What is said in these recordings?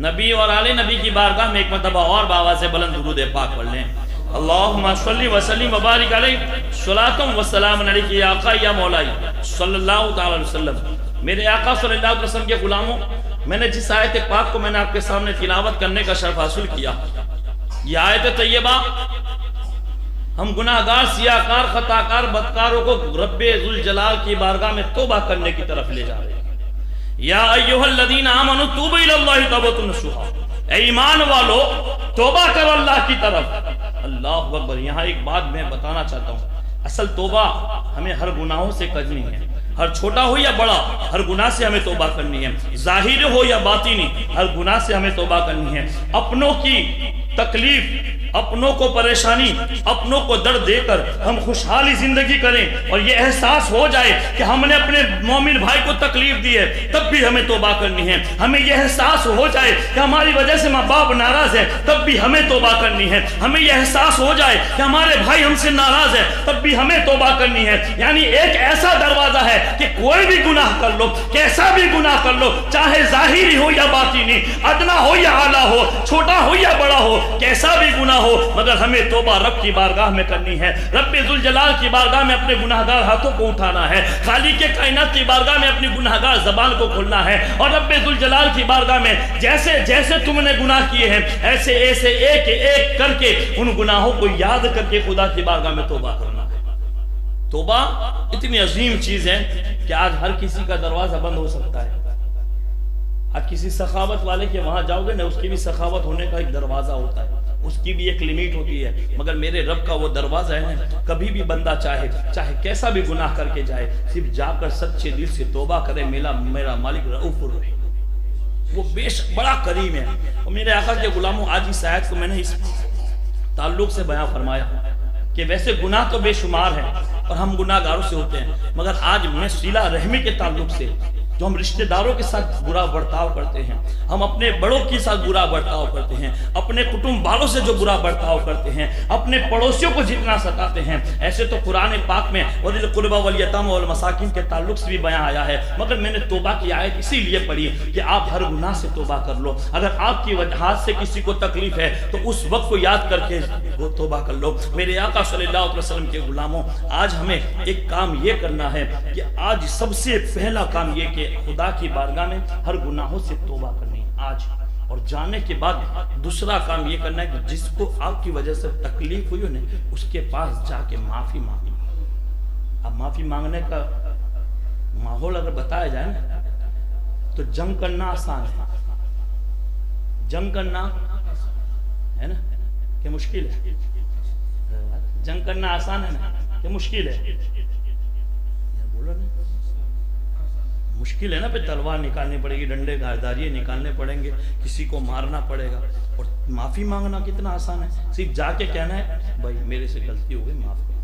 نبی اور آل نبی کی بارگاہ میں ایک مرتبہ اور بابا سے بلند درود پاک پڑھ لیں. اللہم صلی وسلم وبارک علیہ صلاۃ و سلام علیک یا آقا یا مولائی صلی اللہ تعالی علیہ وسلم. میرے آقا صلی اللہ علیہ وسلم کے غلاموں، میں نے جس آیت پاک کو میں نے آپ کے سامنے تلاوت کرنے کا شرف حاصل کیا، یہ آیت طیبہ ہم گناہگار، سیاہکار، خطاکار، بدکاروں کو رب ذوالجلال کی بارگاہ میں توبہ کرنے کی طرف لے جا رہے ہیں. یا ایھا الذین آمنوا توبوا الی اللہ توبۃ نصوحا، اے ایمان والو توبہ کرو اللہ کی طرف. اللہ اکبر. یہاں ایک بات میں بتانا چاہتا ہوں، اصل توبہ ہمیں ہر گناہوں سے کرنی ہے، ہر چھوٹا ہو یا بڑا، ہر گناہ سے ہمیں توبہ کرنی ہے، ظاہر ہو یا باطنی، ہر گناہ سے ہمیں توبہ کرنی ہے. اپنوں کی تکلیف، اپنوں کو پریشانی، اپنوں کو درد دے کر ہم خوشحالی زندگی کریں اور یہ احساس ہو جائے کہ ہم نے اپنے مومن بھائی کو تکلیف دی ہے، تب بھی ہمیں توبہ کرنی ہے. ہمیں یہ احساس ہو جائے کہ ہماری وجہ سے ماں باپ ناراض ہے، تب بھی ہمیں توبہ کرنی ہے. ہمیں یہ احساس ہو جائے کہ ہمارے بھائی ہم سے ناراض ہے، تب بھی ہمیں توبہ کرنی ہے. یعنی ایک ایسا دروازہ ہے کہ کوئی بھی گناہ کر لو، کیسا بھی گناہ کر لو، چاہے ظاہری ہو یا باطنی، ادنا ہو یا اعلیٰ ہو، چھوٹا ہو یا بڑا ہو، کیسا بھی گناہ ہو، مگر ہمیں توبہ رب کی بارگاہ میں کرنی ہے. رب ذوالجلال کی بارگاہ میں اپنے گناہگار ہاتھوں کو اٹھانا ہے، خالق کائنات کی بارگاہ میں اپنی گناہگار زبان کو کھولنا ہے، اور رب ذوالجلال کی بارگاہ میں جیسے جیسے تم نے گناہ کیے ہیں ایسے ایسے ایک ایک کر کے ان گناہوں کو یاد کر کے خدا کی بارگاہ میں توبہ کرنا ہے. توبہ اتنی عظیم چیز ہے کہ آج ہر کسی کا دروازہ بند ہو سکتا ہے. آج کسی سخاوت والے کے وہاں جاؤ گے نا، اس کی بھی سخاوت ہونے کا ایک دروازہ ہوتا ہے، اس کی بھی ایک لیمٹ ہوتی ہے. مگر میرے رب کا وہ دروازہ ہے نا، کبھی بھی بندہ چاہے کیسا بھی گناہ کر کے جائے، صرف جا کر سچے دل سے توبہ کرے. میرا مالک رؤوف الرحیم، وہ بے شک بڑا کریم ہے. اور میرے آقا کے غلاموں، آج اس آیت کو میں نے اس تعلق سے بیان فرمایا کہ ویسے گناہ تو بے شمار ہیں اور ہم گناہ گاروں سے ہوتے ہیں، مگر آج میں صلہ رحمی کے تعلق سے جو ہم رشتہ داروں کے ساتھ برا برتاؤ کرتے ہیں، ہم اپنے بڑوں کے ساتھ برا برتاؤ کرتے ہیں، اپنے کٹمب والوں سے جو برا برتاؤ کرتے ہیں، اپنے پڑوسیوں کو جتنا ستاتے ہیں، ایسے تو قرآن پاک میں وَذِي الْقُرْبَى وَالْيَتَامَى وَالْمَسَاكِينَ کے تعلق سے بھی بیان آیا ہے. مگر میں نے توبہ کی آیت اسی لیے پڑھی کہ آپ ہر گناہ سے توبہ کر لو. اگر آپ کی وجہات سے کسی کو تکلیف ہے تو اس وقت کو یاد کر کے وہ توبہ کر لو. میرے آقا صلی اللہ علیہ وسلم کے غلاموں، آج ہمیں ایک کام یہ کرنا ہے کہ آج سب سے پہلا کام یہ کہ خدا کی بارگاہ میں ہر گناہوں سے توبہ کرنی آج. اور جانے کے بعد دوسرا کام یہ کرنا ہے کہ جس کو آپ کی وجہ سے تکلیف ہوئی نا، اس کے پاس جا کے معافی مانگی. اب معافی مانگنے کا ماحول اگر بتایا جائے نا تو جنگ کرنا آسان ہے، جنگ کرنا ہے نا کہ مشکل ہے. جنگ کرنا آسان ہے نا کہ مشکل ہے؟ بولو نا، مشکل ہے نا. پہ تلوار نکالنی پڑے گی، ڈنڈے داریے نکالنے پڑیں گے، کسی کو مارنا پڑے گا. اور معافی مانگنا کتنا آسان ہے، صرف جا کے کہنا ہے بھائی میرے سے غلطی ہو گئی، معاف کر دیا،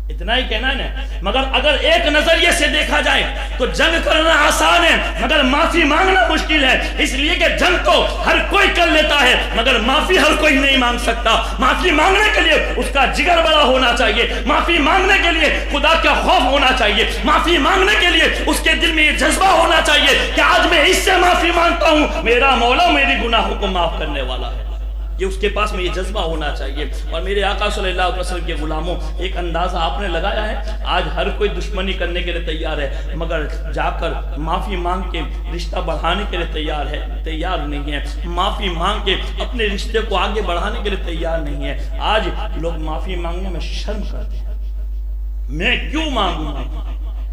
اتنا ہی کہنا ہے نا. مگر اگر ایک نظریے سے دیکھا جائے تو جنگ کرنا آسان ہے مگر معافی مانگنا مشکل ہے. اس لیے کہ جنگ تو ہر کوئی کر لیتا ہے مگر معافی ہر کوئی نہیں مانگ سکتا. معافی مانگنے کے لیے اس کا جگر بڑا ہونا چاہیے، معافی مانگنے کے لیے خدا کا خوف ہونا چاہیے، معافی مانگنے کے لیے اس کے دل میں یہ جذبہ ہونا چاہیے کہ آج میں اس سے معافی مانگتا ہوں، میرا مولا میری گناہوں کو معاف کرنے والا ہے. یہ اس کے پاس میں یہ جذبہ ہونا چاہیے. اور میرے آقا صلی اللہ علیہ وسلم کے غلاموں، ایک اندازہ آپ نے لگایا ہے، آج ہر کوئی دشمنی کرنے کے لیے تیار ہے مگر جا کر معافی مانگ کے رشتہ بڑھانے کے لیے تیار نہیں ہے. معافی مانگ کے اپنے رشتے کو آگے بڑھانے کے لیے تیار نہیں ہے. آج لوگ معافی مانگنے میں شرم کرتے ہیں. میں کیوں مانگوں گا،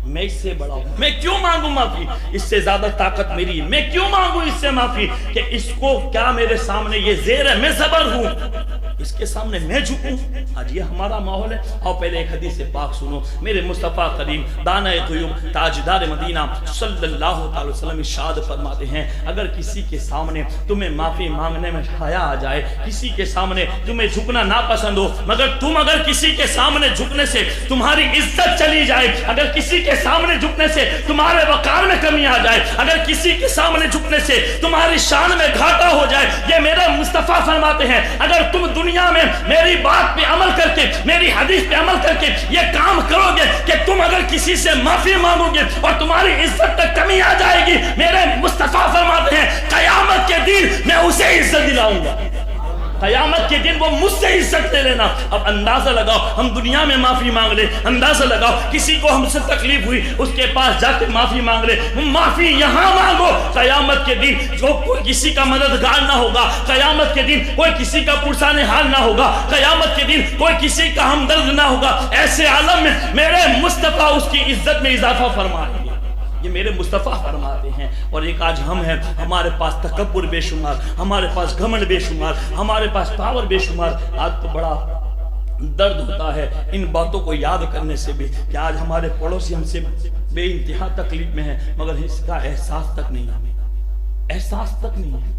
میں اس سے بڑا ہوں، میں کیوں مانگوں معافی، اس سے زیادہ طاقت میری ہے، میں کیوں مانگوں اس سے معافی کہ اس کو کیا میرے سامنے یہ زیر ہے، میں زبر ہوں، اس کے سامنے میں جھکوں. آج یہ ہمارا ماحول ہے. اور پہلے ایک حدیث پاک سنو. میرے مصطفیٰ کریم دانہ غیوب تاجدار مدینہ صلی اللہ تعالی وسلم ارشاد فرماتے ہیں، اگر کسی کے سامنے تمہیں معافی مانگنے میں حیا آ جائے، کسی کے سامنے تمہیں جھکنا ناپسند ہو، مگر تم اگر کسی کے سامنے جھکنے سے تمہاری عزت چلی جائے، اگر کسی کے سامنے جھکنے سے تمہارے وقار میں کمی آ جائے، اگر کسی کے سامنے جھکنے سے تمہاری شان میں گھاٹا ہو جائے، یہ میرا مصطفیٰ فرماتے ہیں، اگر تم دنیا میں میری بات پہ عمل کر کے میری حدیث پہ عمل کر کے یہ کام کرو گے کہ تم اگر کسی سے معافی مانگو گے اور تمہاری عزت تک کمی آ جائے گی، میرے مصطفیٰ فرماتے ہیں قیامت کے دن میں اسے عزت دلاؤں گا، قیامت کے دن وہ مجھ سے عزت لے لینا۔ اب اندازہ لگاؤ، ہم دنیا میں معافی مانگ لے، اندازہ لگاؤ کسی کو ہم سے تکلیف ہوئی اس کے پاس جا کے معافی مانگ لے، معافی یہاں مانگو، قیامت کے دن جو کوئی کسی کا مددگار نہ ہوگا، قیامت کے دن کوئی کسی کا پرسان حال نہ ہوگا، قیامت کے دن کوئی کسی کا ہمدرد نہ ہوگا، ایسے عالم میں میرے مصطفیٰ اس کی عزت میں اضافہ فرمائیں گے۔ یہ میرے مصطفیٰ فرماتے ہیں۔ اور ایک آج ہم ہیں، ہمارے پاس تکبر بے شمار، ہمارے پاس گھمنڈ بے شمار، ہمارے پاس پاور بے شمار۔ آج تو بڑا درد ہوتا ہے ان باتوں کو یاد کرنے سے بھی کہ آج ہمارے پڑوسی ہم سے بے انتہا تکلیف میں ہیں، مگر اس کا احساس تک نہیں ہے، احساس تک نہیں ہے۔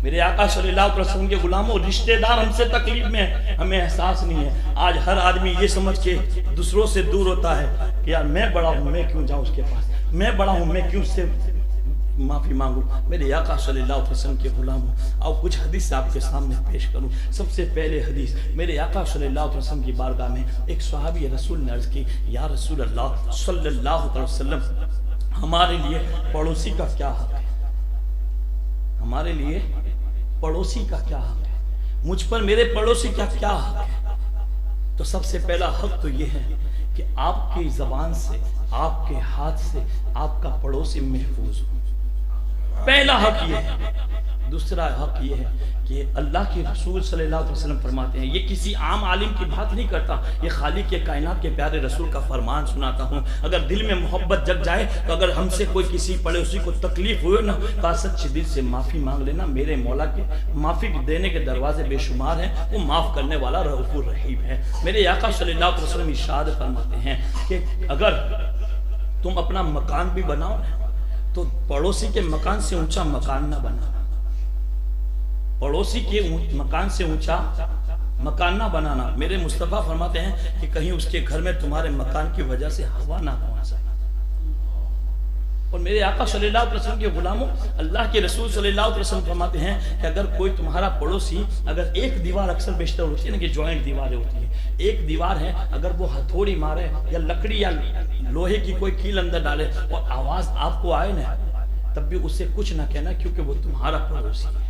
میرے آقا صلی اللہ علیہ وسلم کے غلاموں، رشتہ دار ہم سے تکلیف میں ہیں، ہمیں احساس نہیں ہے۔ آج ہر آدمی یہ سمجھ کے دوسروں سے دور ہوتا ہے کہ یار میں بڑا ہوں، میں کیوں جاؤں اس کے پاس، میں بڑا ہوں، میں کیوں اس سے معافی مانگوں۔ میرے آقا صلی اللہ علیہ وسلم کے غلاموں، اور کچھ حدیث آپ کے سامنے پیش کروں۔ سب سے پہلے حدیث میرے آقا صلی اللہ علیہ وسلم کی بارگاہ میں ایک صحابی رسول نے عرض کی، یا رسول اللہ صلی اللہ علیہ وسلم، ہمارے لیے پڑوسی کا کیا حق ہے؟ ہمارے لیے پڑوسی کا کیا حق ہے؟ مجھ پر میرے پڑوسی کا کیا حق ہے؟ تو سب سے پہلا حق تو یہ ہے کہ آپ کی زبان سے، آپ کے ہاتھ سے آپ کا پڑوسی محفوظ ہو، پہلا حق یہ ہے۔ دوسرا حق یہ ہے کہ اللہ کے رسول صلی اللہ علیہ وسلم فرماتے ہیں، یہ کسی عام عالم کی بات نہیں کرتا، یہ خالق کے کائنات کے پیارے رسول کا فرمان سناتا ہوں۔ اگر دل میں محبت جگ جائے تو اگر ہم سے کوئی کسی پڑوسی کو تکلیف ہوئے نا تو سچے دل سے معافی مانگ لینا، میرے مولا کے معافی دینے کے دروازے بے شمار ہیں، وہ معاف کرنے والا رؤوف الرحیم ہے۔ میرے آقا صلی اللہ علیہ وسلم ارشاد فرماتے ہیں کہ اگر تم اپنا مکان بھی بناؤ تو پڑوسی کے مکان سے اونچا مکان نہ بنا، پڑوسی کے مکان سے اونچا مکان نہ بنانا۔ میرے مصطفیٰ فرماتے ہیں کہ کہیں اس کے گھر میں تمہارے مکان کی وجہ سے ہوا نہ پہنچ سکے۔ اور میرے آقا صلی اللہ علیہ وسلم کے غلاموں، اللہ کے رسول صلی اللہ علیہ وسلم فرماتے ہیں کہ اگر کوئی تمہارا پڑوسی، اگر ایک دیوار اکثر بیشتر ہوتی ہے نا کہ جوائنٹ دیواریں ہوتی ہیں، ایک دیوار ہے، اگر وہ ہتھوڑی مارے یا لکڑی یا لوہے کی کوئی کیل اندر ڈالے اور آواز آپ کو آئے نا، تب بھی اسے کچھ نہ کہنا، کیونکہ وہ تمہارا پڑوسی ہے۔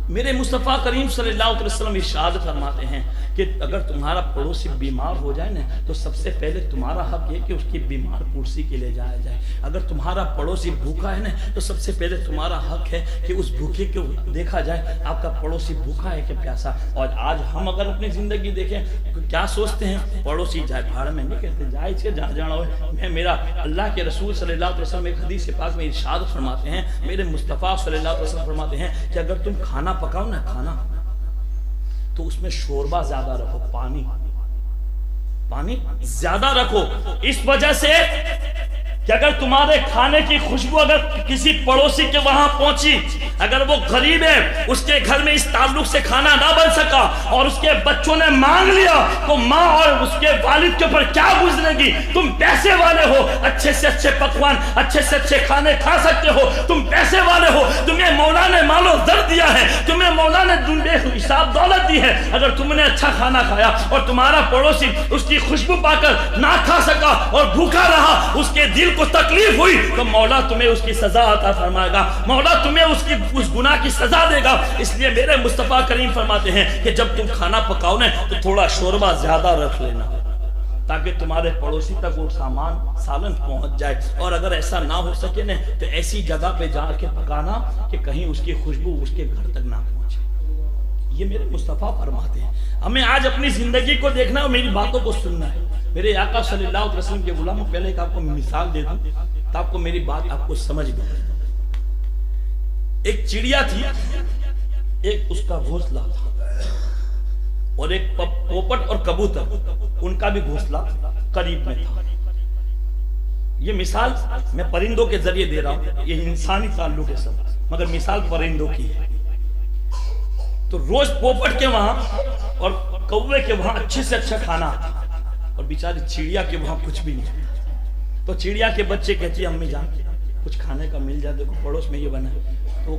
میرے مصطفیٰ کریم صلی اللہ علیہ وسلم ارشاد فرماتے ہیں کہ اگر تمہارا پڑوسی بیمار ہو جائے نا تو سب سے پہلے تمہارا حق یہ کہ اس کی بیمار پرسی کے لے جایا جائے۔ اگر تمہارا پڑوسی بھوکا ہے نا تو سب سے پہلے تمہارا حق ہے کہ اس بھوکے کو دیکھا جائے، آپ کا پڑوسی بھوکا ہے کہ پیاسا۔ اور آج ہم اگر اپنی زندگی دیکھیں تو کیا سوچتے ہیں، پڑوسی جائے بھاڑ میں، نہیں کہتے جائے اسے جہاں جانا ہوئے میں میرا۔ اللہ کے رسول صلی اللہ علیہ وسلم ایک حدیث پاک میں ارشاد فرماتے ہیں، میرے مصطفیٰ صلی اللہ علیہ وسلم فرماتے ہیں کہ اگر تم کھانا پکاؤ نا کھانا تو اس میں شوربہ زیادہ رکھو، پانی زیادہ رکھو، اس وجہ سے کہ اگر تمہارے کھانے کی خوشبو اگر کسی پڑوسی کے وہاں پہنچی، اگر وہ غریب ہے، اس کے گھر میں اس تعلق سے کھانا نہ بن سکا اور اس کے بچوں نے مانگ لیا تو ماں اور اس کے والد کے اوپر کیا گزرے گی؟ تم پیسے والے ہو، اچھے سے اچھے پکوان، اچھے سے اچھے کھانے کھا سکتے ہو، تم پیسے والے ہو، تمہیں مولا نے مال و زر دیا ہے، تمہیں مولا نے بے حساب دولت دی ہے، اگر تم نے اچھا کھانا کھایا اور تمہارا پڑوسی اس کی خوشبو پا کر نہ کھا سکا اور بھوکا رہا، اس کے دل کو تکلیف ہوئی، تو مولا تمہیں اس کی سزا عطا فرمائے گا، مولا تمہیں اس گناہ کی سزا دے گا۔ اس لیے میرے مصطفیٰ کریم فرماتے ہیں کہ جب تم کھانا پکاؤ نا تو تھوڑا شوربہ زیادہ رکھ لینا تاکہ تمہارے پڑوسی تک وہ سالن پہنچ جائے، اور اگر ایسا نہ ہو سکے نا تو ایسی جگہ پہ جا کے پکانا کہ کہیں اس کی خوشبو اس کے گھر تک نہ پہنچے۔ یہ میرے مصطفیٰ فرماتے ہیں۔ ہمیں آج اپنی زندگی کو دیکھنا اور میری باتوں کو سننا ہے۔ میرے آقا صلی اللہ علیہ وسلم کے غلاموں، پہلے ایک آپ کو مثال دے دوں تو آپ کو میری بات آپ کو سمجھ گئی۔ ایک چڑیا تھی، ایک اس کا گھونسلہ تھا، اور ایک پوپٹ اور کبوتر، ان کا بھی گھونسلہ قریب میں تھا۔ یہ مثال میں پرندوں کے ذریعے دے رہا ہوں، یہ انسانی تعلق ہے سب، مگر مثال پرندوں کی ہے۔ تو روز پوپٹ کے وہاں اور کوے کے وہاں اچھے سے اچھا کھانا آتا، اور بیچاری چڑیا کے وہاں کچھ بھی نہیں۔ تو چڑیا کے بچے کہتی ہے امی جان کچھ کھانے کا مل جائے، دیکھو پڑوس میں یہ بنا ہے۔ تو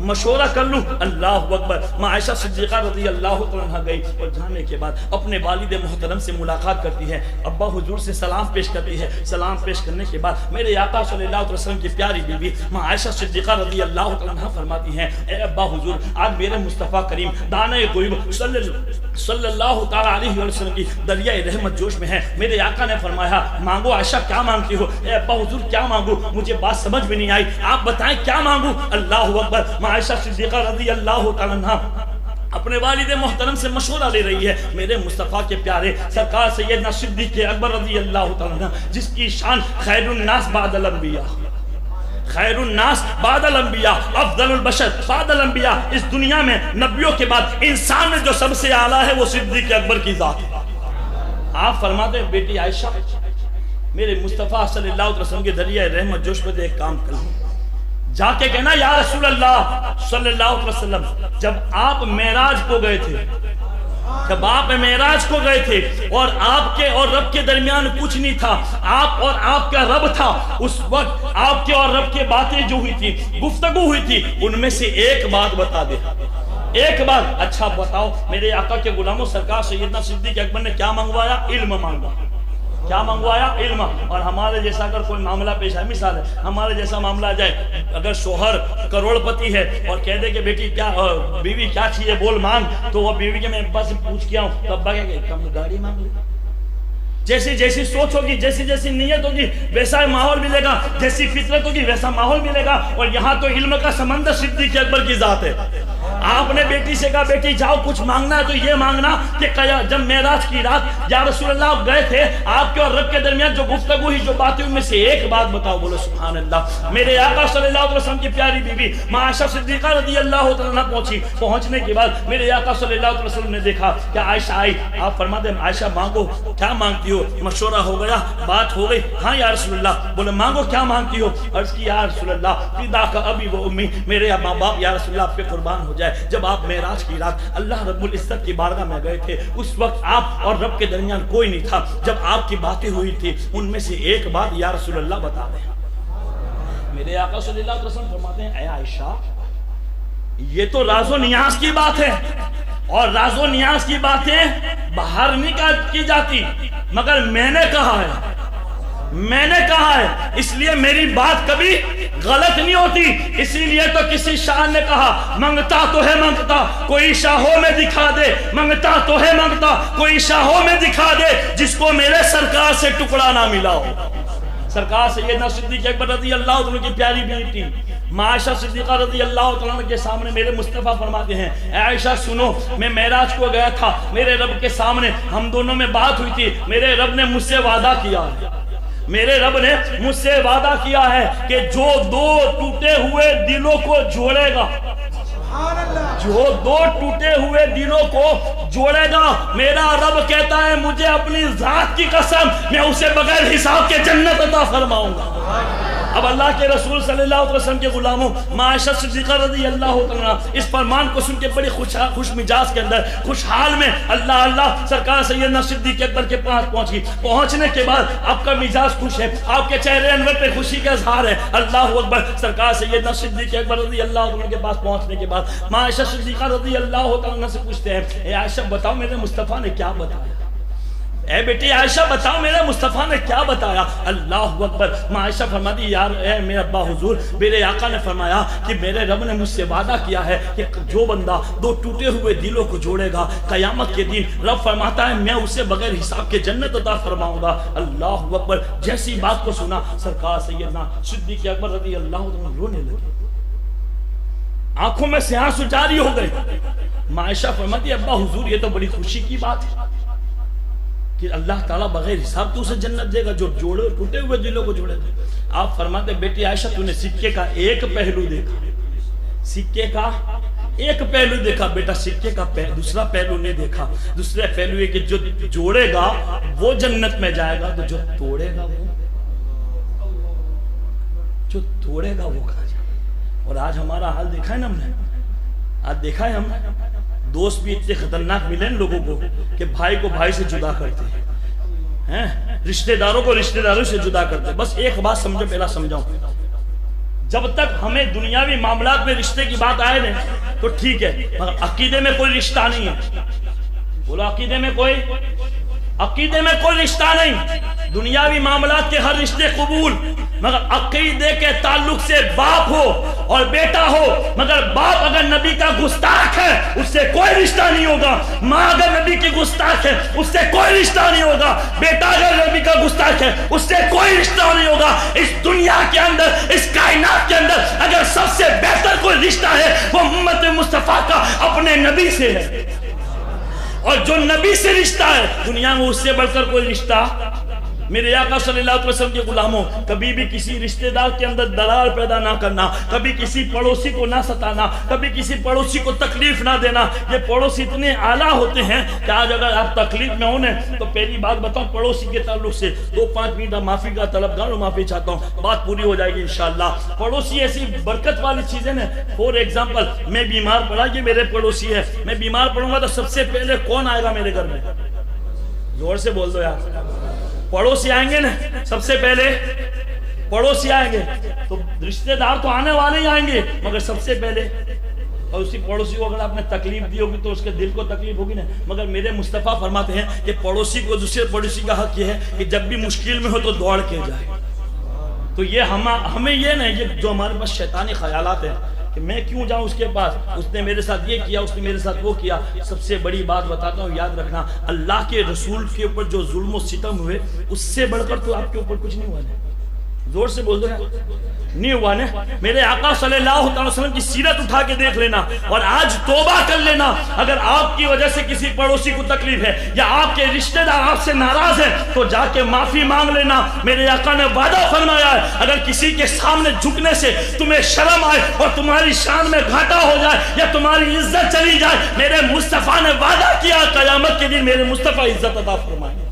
مشورہ کر لوں. اللہ اکبر. ماں عائشہ صدیقہ رضی اللہ عنہا گئی اور جانے کے بعد اپنے والد محترم سے ملاقات کرتی ہے. ابا حضور سے سلام پیش کرتی ہے. سلام پیش کرنے کے بعد میرے آقا صلی اللہ علیہ وسلم کی پیاری بیوی ماں عائشہ صدیقہ رضی اللہ عنہا فرماتی ہیں اے ابا حضور آج میرے مصطفیٰ کریم دانے غیب صلی اللہ تعالی علیہ وسلم کی دریائے رحمت جوش میں ہے. میرے آقا نے فرمایا مانگو عائشہ کیا مانگتی ہو؟ اے ابا حضور کیا مانگو؟ مجھے بات سمجھ میں نہیں آئی, آپ بتائیں کیا مانگو؟ اللہ اکبر. ماں عائشہ صدیقہ رضی اللہ تعالی عنہا اپنے والد محترم سے مشورہ لے رہی ہے. میرے مصطفیٰ کے پیارے سرکار سیدنا صدیق اکبر رضی اللہ تعالی عنہ جس کی شان خیر الناس بعد الانبیاء, خیر الناس بعد الانبیاء, افضل البشر بعد الانبیاء, اس دنیا میں نبیوں کے بعد انسان میں جو سب سے اعلیٰ ہے وہ صدیق اکبر کی ذات ہے. آپ فرماتے ہیں بیٹی عائشہ میرے مصطفیٰ صلی اللہ علیہ وسلم کے دریائے رحمت جوش میں ایک کام کر لوں, جا کے کہنا یا رسول اللہ صلی اللہ علیہ وسلم جب آپ معراج کو گئے تھے, جب آپ معراج کو گئے تھے اور آپ کے اور رب کے درمیان کچھ نہیں تھا, آپ اور آپ کا رب تھا, اس وقت آپ کے اور رب کے باتیں جو ہوئی تھی, گفتگو ہوئی تھی, ان میں سے ایک بات بتا دے, ایک بات. اچھا بتاؤ میرے آقا کے غلاموں سرکار سیدنا صدیق اکبر نے کیا منگوایا؟ علم مانگا. کیا منگوایا؟ علم. اور ہمارے جیسا اگر کوئی معاملہ پیش ہے, مثال ہے ہمارے جیسا معاملہ آ جائے, اگر شوہر کروڑ پتی ہے اور کہہ دے کہ بیٹی کیا بیوی کیا چاہیے بول مانگ, تو وہ بیوی کے میں ابا سے پوچھ کے آؤں تو ابا کہ کم گاڑی مانگ لے. جیسی جیسی سوچ ہوگی, جیسی جیسی نیت ہوگی ویسا ماحول ملے گا, جیسی فطرت ہوگی ویسا ماحول ملے گا. اور یہاں تو علم کا سمندر صدیق اکبر کی ذات ہے. آپ نے بیٹی سے کہا بیٹی جاؤ کچھ مانگنا ہے تو یہ مانگنا کہ جب معراج کی رات یا رسول اللہ گئے تھے آپ کے اور رب کے درمیان جو گفتگو ہوئی, جو باتیں, ان میں سے ایک بات بتاؤ. بولو سبحان اللہ. میرے آقا صلی اللہ علیہ وسلم کی پیاری بیوی ماں عائشہ صدیقہ رضی اللہ تعالیٰ پہنچی. پہنچنے کے بعد میرے آقا صلی اللہ علیہ وسلم نے دیکھا کہ عائشہ آئی. آپ فرماتے ہیں عائشہ مانگو کیا مانگتی ہو؟ مشورہ ہو گیا, بات ہو گئی. ہاں یا رسول اللہ. بولے مانگو کیا مانگتی ہو؟ عرض کی یا رسول اللہ فدا کا ابی و امی, میرے ماں باپ یا رسول اللہ آپ پہ قربان ہو جائے. جب آپ معراج کی رات اللہ رب العزت کی بارگاہ میں گئے تھے اس وقت آپ اور رب کے درمیان کوئی نہیں تھا. جب آپ کی باتیں ہوئی تھی ان میں سے ایک بات یا رسول اللہ بتا دیں. میرے آقا صلی اللہ علیہ وسلم فرماتے ہیں اے عائشہ یہ تو راز و نیاز کی بات ہے, اور راز و نیاز کی باتیں باہر نہیں کی جاتی, مگر میں نے کہا ہے, میں نے کہا ہے, اس لیے میری بات کبھی غلط نہیں ہوتی. اسی لیے تو کسی شاہ نے کہا منگتا تو ہے منگتا کوئی شاہوں میں دکھا دے, منگتا تو ہے منگتا کوئی شاہوں میں دکھا دے, جس کو میرے سرکار سے ٹکڑا نہ ملا ہو. سرکار سیدنا صدیق اکبر رضی اللہ عنہ کی پیاری بیٹی ماں عائشہ صدیقہ رضی اللہ عنہ کے سامنے میرے مصطفیٰ فرماتے ہیں اے عائشہ سنو, میں معراج کو گیا تھا, میرے رب کے سامنے ہم دونوں میں بات ہوئی تھی. میرے رب نے مجھ سے وعدہ کیا, میرے رب نے مجھ سے وعدہ کیا ہے کہ جو دو ٹوٹے ہوئے دلوں کو جوڑے گا, جو دو ٹوٹے ہوئے دلوں کو جوڑے گا, میرا رب کہتا ہے مجھے اپنی ذات کی قسم میں اسے بغیر حساب کے جنت عطا فرماؤں گا. اب اللہ کے رسول صلی اللہ علیہ وسلم کے غلاموں ماں عائشہ صدیقہ رضی اللہ عنہا اس فرمان کو سن کے بڑی خوش مزاج کے اندر خوشحال میں اللہ اللہ سرکار سیدنا صدیق اکبر کے پاس پہنچی. پہنچنے کے بعد آپ کا مزاج خوش ہے, آپ کے چہرے انور پہ خوشی کا اظہار ہے. اللہ اکبر. سرکار سیدنا صدیق اکبر رضی اللہ عنہ کے پاس پہنچنے کے بعد ماں عائشہ صدیقہ رضی اللہ عنہ سے پوچھتے ہیں اے عائشہ بتاؤ میرے مصطفیٰ نے کیا بتایا, اے بیٹی عائشہ بتاؤ میرے مصطفیٰ نے کیا بتایا. اللہ اکبر. ماں عائشہ فرماتی یار اے میرے ابا حضور میرے آقا نے فرمایا کہ میرے رب نے مجھ سے وعدہ کیا ہے کہ جو بندہ دو ٹوٹے ہوئے دلوں کو جوڑے گا قیامت کے دن رب فرماتا ہے میں اسے بغیر حساب کے جنت عطا فرماؤں گا. اللہ اکبر. جیسی بات کو سنا سرکار سیدنا صدیق اکبر رضی اللہ عنہ رونے لگے, آنکھوں میں سے آنسو جاری ہو گئے. ماں عائشہ فرماتی ابا حضور یہ تو بڑی خوشی کی بات ہے کہ اللہ تعالیٰ بغیر حساب تو اسے جنت دے گا جو جوڑے ٹوٹے ہوئے دلوں کو جوڑے گا. آپ فرماتے بیٹی عائشہ تو نے سکے کا ایک پہلو دیکھا, سکے کا ایک پہلو دیکھا, بیٹا سکے کا دوسرا پہلو نہیں دیکھا. دوسرا پہلو ہے کہ جو جوڑے گا وہ جنت میں جائے گا, تو جو توڑے گا وہ کہاں جائے گا. اور آج ہمارا حال دیکھا ہے نا ہم نے, آج دیکھا ہے ہم دوست بھی اتنے خطرناک ملے ان لوگوں کو کہ بھائی کو بھائی سے جدا کرتے ہیں, رشتہ داروں کو رشتہ داروں سے جدا کرتے ہیں. بس ایک بات سمجھو, پہلا سمجھاؤں, جب تک ہمیں دنیاوی معاملات میں رشتے کی بات آئے نا تو ٹھیک ہے، مگر عقیدے میں کوئی رشتہ نہیں ہے. بولو عقیدے میں کوئی رشتہ نہیں. دنیاوی معاملات کے ہر رشتے قبول، مگر عقیدے کے تعلق سے باپ ہو اور بیٹا ہو، مگر باپ اگر نبی کا گستاخ ہے اس سے کوئی رشتہ نہیں ہوگا. ماں اگر نبی کی گستاخ ہے اس سے کوئی رشتہ نہیں ہوگا. بیٹا اگر نبی کا گستاخ ہے اس سے کوئی رشتہ نہیں ہوگا. اس دنیا کے اندر، اس کائنات کے اندر اگر سب سے بہتر کوئی رشتہ ہے وہ امت مصطفیٰ کا اپنے نبی سے ہے. اور جو نبی سے رشتہ ہے دنیا میں اس سے بڑھ کر کوئی رشتہ. میرے آقا صلی اللہ علیہ وسلم کے غلاموں، کبھی بھی کسی رشتہ دار کے اندر دلال پیدا نہ کرنا، کبھی کسی پڑوسی کو نہ ستانا، کبھی کسی پڑوسی کو تکلیف نہ دینا. یہ پڑوسی اتنے اعلیٰ ہوتے ہیں کہ آج اگر آپ تکلیف میں ہونے تو پہلی بات بتاؤں، پڑوسی کے تعلق سے 2-5 منٹ معافی کا طلبگار، معافی چاہتا ہوں، بات پوری ہو جائے گی انشاءاللہ. پڑوسی ایسی برکت والی چیزیں نا. فور ایگزامپل، میں بیمار پڑا، یہ میرے پڑوسی ہے، میں بیمار پڑوں گا تو سب سے پہلے کون آئے گا میرے گھر میں؟ زور سے بول دو یار. پڑوسی آئیں گے نا، سب سے پہلے پڑوسی آئیں گے. تو رشتہ دار تو آنے والے ہی آئیں گے، مگر سب سے پہلے. اور اسی پڑوسی کو اگر آپ نے تکلیف دی ہوگی تو اس کے دل کو تکلیف ہوگی نا. مگر میرے مصطفیٰ فرماتے ہیں کہ پڑوسی کو، دوسرے پڑوسی کا حق یہ ہے کہ جب بھی مشکل میں ہو تو دوڑ کے جائے. تو یہ ہمیں یہ نہیں، یہ جو ہمارے پاس شیطانی خیالات ہیں کہ میں کیوں جاؤں اس کے پاس، اس نے میرے ساتھ یہ کیا، اس نے میرے ساتھ وہ کیا. سب سے بڑی بات بتاتا ہوں، یاد رکھنا، اللہ کے رسول کے اوپر جو ظلم و ستم ہوئے اس سے بڑھ کر تو آپ کے اوپر کچھ نہیں ہوا ہے. زور سے بول دو نا، نہیں ہوا نا. میرے آقا صلی اللہ علیہ وسلم کی سیرت اٹھا کے دیکھ لینا اور آج توبہ کر لینا. اگر آپ کی وجہ سے کسی پڑوسی کو تکلیف ہے یا آپ کے رشتہ دار آپ سے ناراض ہیں تو جا کے معافی مانگ لینا. میرے آقا نے وعدہ فرمایا ہے، اگر کسی کے سامنے جھکنے سے تمہیں شرم آئے اور تمہاری شان میں گھاٹا ہو جائے یا تمہاری عزت چلی جائے، میرے مصطفیٰ نے وعدہ کیا قیامت کے دن میرے مصطفیٰ عزت عطا فرمائیں گے.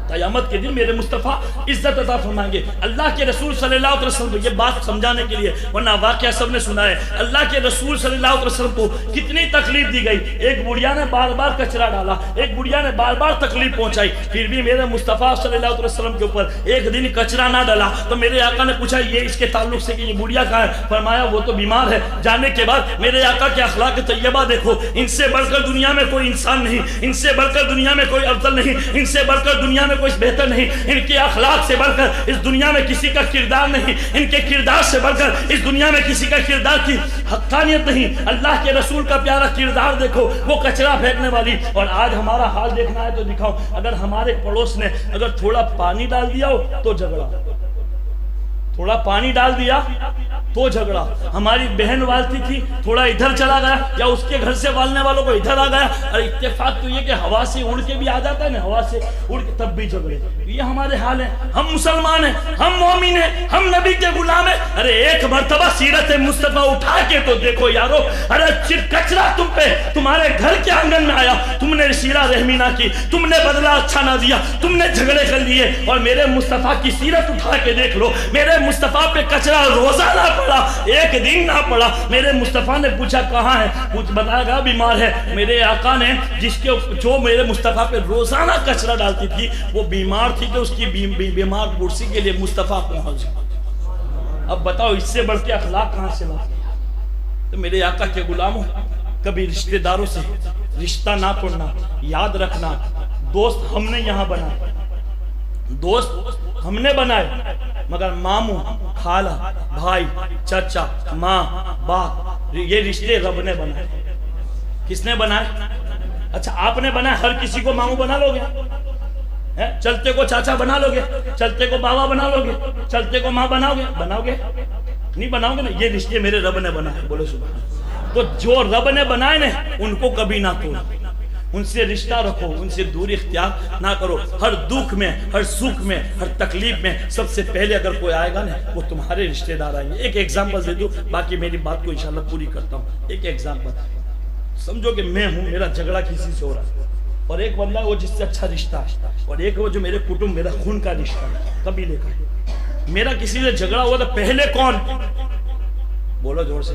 قیامت کے دن میرے مصطفیٰ عزت عطا فرمائیں گے. اللہ کے رسول صلی اللہ علیہ وسلم کو یہ بات سمجھانے کے لیے، ورنہ واقعہ سب نے سنا ہے، اللہ کے رسول صلی اللہ علیہ وسلم کو کتنی تکلیف دی گئی. ایک بڑھیا نے بار بار کچرا ڈالا، ایک بڑھیا نے بار بار تکلیف پہنچائی، پھر بھی میرے مصطفیٰ صلی اللہ علیہ وسلم کے اوپر ایک دن کچرا نہ ڈالا. تو میرے آقا نے پوچھا یہ اس کے تعلق سے کہ یہ بڑھیا کہاں ہے؟ فرمایا وہ تو بیمار ہے. جانے کے بعد میرے آقا کے اخلاق طیبہ دیکھو، ان سے بڑھ کر دنیا میں کوئی انسان نہیں، ان سے بڑھ کر دنیا میں کوئی افضل نہیں، ان سے بڑھ کر دنیا میں کوئی بہتر نہیں. ان کے اخلاق سے بڑھ کر اس دنیا میں کسی کا کردار نہیں، ان کے کردار سے بڑھ کر اس دنیا میں کسی کا کردار کی حقانیت نہیں. اللہ کے رسول کا پیارا کردار دیکھو، وہ کچرا پھینکنے والی. اور آج ہمارا حال دیکھنا ہے تو دکھاؤ، اگر ہمارے پڑوس نے اگر تھوڑا پانی ڈال دیا ہو تو جھگڑا، تھوڑا پانی ڈال دیا تو جھگڑا. ہماری بہن والتی تھی، تھوڑا ادھر چلا گیا یا اس کے گھر سے والنے والوں کو ادھر آ گیا، اور اتفاق تو یہ کہ ہوا سے اڑ کے بھی آ جاتا ہے نا، ہوا سے اڑ کے تب بھی جھگڑے. یہ ہمارے حال ہیں. ہم مسلمان ہیں، ہم مومن ہیں، ہم نبی کے غلام ہیں. ارے ایک مرتبہ سیرت مصطفیٰ اٹھا کے تو دیکھو یارو. ارے کچرا تم پہ تمہارے گھر کے آنگن میں آیا، تم نے سیرہ رحمی نہ کی، تم نے بدلہ اچھا نہ دیا، تم نے جھگڑے کر لیے. اور میرے مصطفیٰ کی سیرت اٹھا کے دیکھ لو، میرے مصطفیٰ پہ کچرا روزہ نہ پڑا، ایک دن نہ پڑا. میرے مصطفیٰ نے پوچھا کہاں ہے، کچھ بتایا گا بیمار ہے. میرے آقا نے جو میرے مصطفیٰ پہ روزانہ کچرا ڈالتی تھی وہ بیمار تھی کہ اس کی بیمار پرسی کے لیے مصطفیٰ پہنچ. اب بتاؤ اس سے بڑھ کے اخلاق کہاں سے لا. تو میرے آقا کے غلاموں، کبھی رشتہ داروں سے رشتہ نہ توڑنا. یاد رکھنا، دوست ہم نے یہاں بنائے، دوست ہم نے بنائے، مگر ماموں، خالہ، بھائی، چچا، ماں، باپ، یہ رشتے رب نے بنائے. کس نے بنائے؟ اچھا آپ نے بنائے. ہر کسی کو ماموں بنا لو گے؟ چلتے کو چاچا بنا لو گے؟ چلتے کو بابا بنا لو گے؟ چلتے کو ماں بناؤ گے؟ بناؤ گے نہیں بناؤ گے نا. یہ رشتے میرے رب نے بنائے. بولو سبحان. تو جو رب نے بنائے نا ان کو کبھی نہ توڑو، ان سے رشتہ رکھو، ان سے دوری اختیار نہ کرو. ہر دکھ میں، ہر سکھ میں، ہر تکلیف میں سب سے پہلے اگر کوئی آئے گا نا وہ تمہارے رشتہ دار آئیں گے. ایک ایگزامپل دے دو، باقی میری بات کو انشاءاللہ پوری کرتا ہوں. ایک ایگزامپل سمجھو کہ میں ہوں، میرا جھگڑا کسی سے ہو رہا ہے، اور ایک بندہ وہ جس سے اچھا رشتہ ہے، اور ایک وہ جو میرے کٹمب، میرا خون کا رشتہ ہے، قبیلے کا. میرا کسی سے جھگڑا ہوا تو پہلے کون؟ بولو زور سے.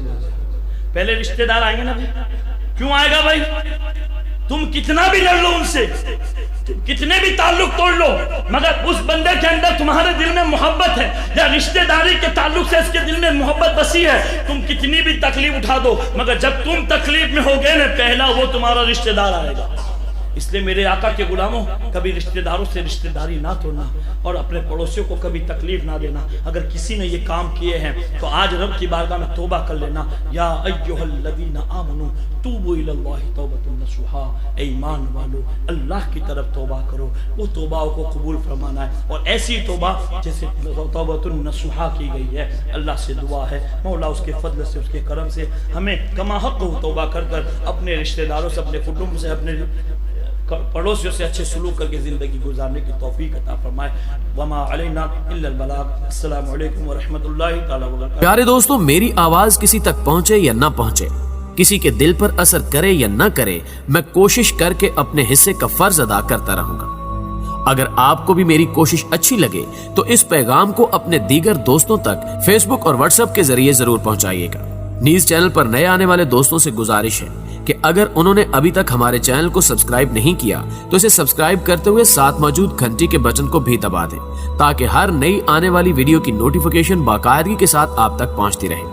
پہلے رشتہ دار آئیں گے نا. کیوں آئے گا بھائی؟ تم کتنا بھی لڑ لو ان سے، کتنے بھی تعلق توڑ لو مگر اس بندے کے اندر تمہارے دل میں محبت ہے یا رشتہ داری کے تعلق سے اس کے دل میں محبت بسی ہے، تم کتنی بھی تکلیف اٹھا دو مگر جب تم تکلیف میں ہوگے نا پہلا وہ تمہارا رشتہ دار آئے گا۔ اس لیے میرے آقا کے غلاموں کبھی رشتہ داروں سے رشتہ داری نہ توڑنا اور اپنے پڑوسیوں کو کبھی تکلیف نہ دینا۔ اگر کسی نے یہ کام کیے ہیں تو آج رب کی بارگاہ میں توبہ کر لینا۔ یا ایھا الذین آمنوا توبوا الی اللہ توبۃ نصوحا، اے ایمان والو اللہ کی طرف توبہ کرو، وہ توبہ کو قبول فرمانا ہے، اور ایسی توبہ جیسے توبۃ نصوحا کی گئی ہے۔ اللہ سے دعا ہے مولا اس کے فضل سے اس کے کرم سے ہمیں کما حق توبہ کر کر اپنے رشتہ داروں سے اپنے خدوم سے اپنے پڑوسیوں سے اچھے سلوک کر کے زندگی گزارنے کی توفیق عطا فرمائے۔ وما علینا الا البلاغ۔ السلام علیکم ورحمۃ اللہ تعالی وبرکاتہ۔ پیارے دوستوں، میری آواز کسی تک پہنچے یا نہ پہنچے، کسی کے دل پر اثر کرے یا نہ کرے، میں کوشش کر کے اپنے حصے کا فرض ادا کرتا رہوں گا۔ اگر آپ کو بھی میری کوشش اچھی لگے تو اس پیغام کو اپنے دیگر دوستوں تک فیس بک اور واٹس ایپ کے ذریعے ضرور پہنچائیے گا۔ نیز چینل پر نئے آنے والے دوستوں سے گزارش ہے کہ اگر انہوں نے ابھی تک ہمارے چینل کو سبسکرائب نہیں کیا تو اسے سبسکرائب کرتے ہوئے ساتھ موجود گھنٹی کے بٹن کو بھی دبا دیں تاکہ ہر نئی آنے والی ویڈیو کی نوٹیفیکیشن باقاعدگی کے ساتھ آپ تک پہنچتی رہے۔